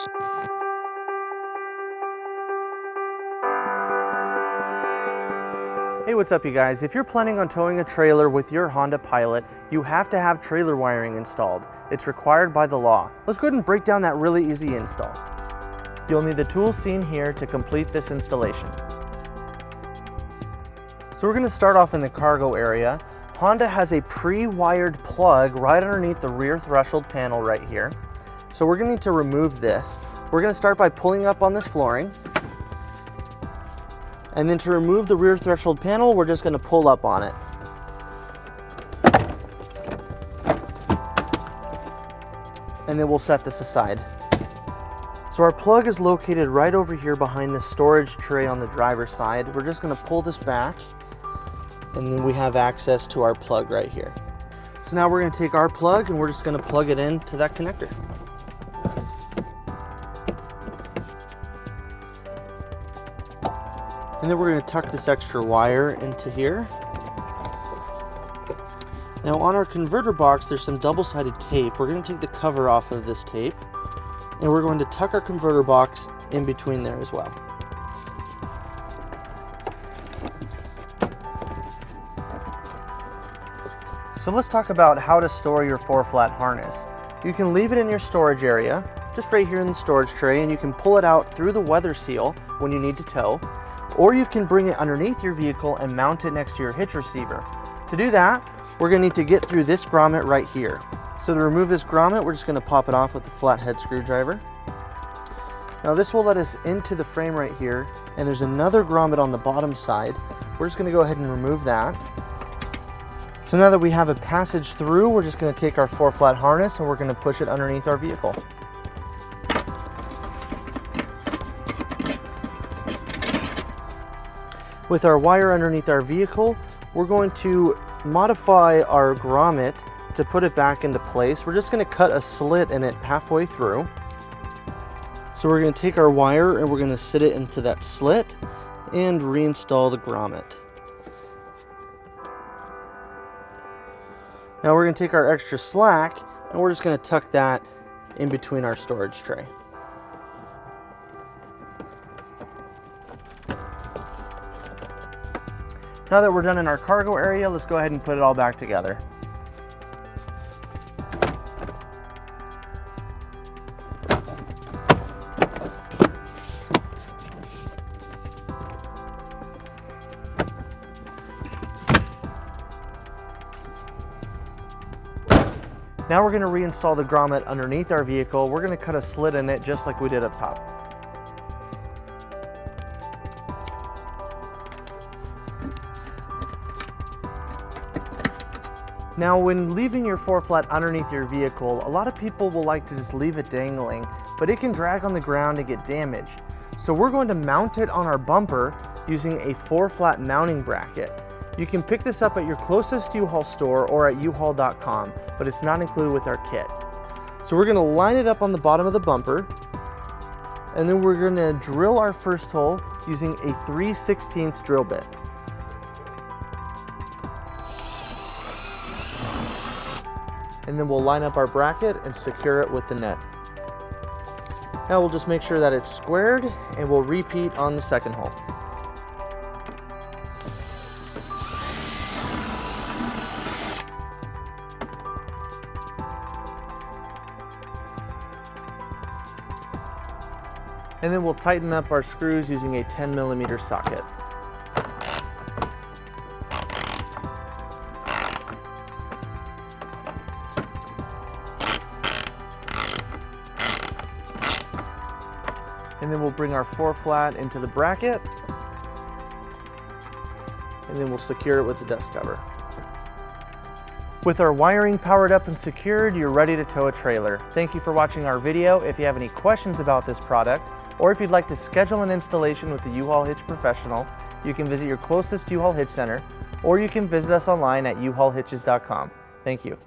Hey, what's up you guys? If you're planning on towing a trailer with your Honda Pilot, you have to have trailer wiring installed. It's required by the law. Let's go ahead and break down that really easy install. You'll need the tools seen here to complete this installation. So we're going to start off in the cargo area. Honda has a pre-wired plug right underneath the rear threshold panel right here. So we're going to need to remove this. We're going to start by pulling up on this flooring. And then to remove the rear threshold panel, we're just going to pull up on it. And then we'll set this aside. So our plug is located right over here behind the storage tray on the driver's side. We're just going to pull this back, and then we have access to our plug right here. So now we're going to take our plug and we're just going to plug it into that connector. And then we're going to tuck this extra wire into here. Now on our converter box, there's some double-sided tape. We're going to take the cover off of this tape, and we're going to tuck our converter box in between there as well. So let's talk about how to store your 4-flat harness. You can leave it in your storage area, just right here in the storage tray, and you can pull it out through the weather seal when you need to tow. Or you can bring it underneath your vehicle and mount it next to your hitch receiver. To do that, we're going to need to get through this grommet right here. So to remove this grommet, we're just going to pop it off with the flathead screwdriver. Now this will let us into the frame right here, and there's another grommet on the bottom side. We're just going to go ahead and remove that. So now that we have a passage through, we're just going to take our 4-flat harness and we're going to push it underneath our vehicle. With our wire underneath our vehicle, we're going to modify our grommet to put it back into place. We're just going to cut a slit in it halfway through. So we're going to take our wire and we're going to sit it into that slit and reinstall the grommet. Now we're going to take our extra slack and we're just going to tuck that in between our storage tray. Now that we're done in our cargo area, let's go ahead and put it all back together. Now we're going to reinstall the grommet underneath our vehicle. We're going to cut a slit in it just like we did up top. Now when leaving your 4-flat underneath your vehicle, a lot of people will like to just leave it dangling, but it can drag on the ground and get damaged. So we're going to mount it on our bumper using a 4-flat mounting bracket. You can pick this up at your closest U-Haul store or at uhaul.com, but it's not included with our kit. So we're going to line it up on the bottom of the bumper, and then we're going to drill our first hole using a 3/16 drill bit. And then we'll line up our bracket and secure it with the net. Now we'll just make sure that it's squared, and we'll repeat on the second hole. And then we'll tighten up our screws using a 10mm socket. And then we'll bring our 4-flat into the bracket, and then we'll secure it with the dust cover. With our wiring powered up and secured, you're ready to tow a trailer. Thank you for watching our video. If you have any questions about this product, or if you'd like to schedule an installation with the U-Haul Hitch Professional, you can visit your closest U-Haul Hitch Center, or you can visit us online at uhaulhitches.com. Thank you.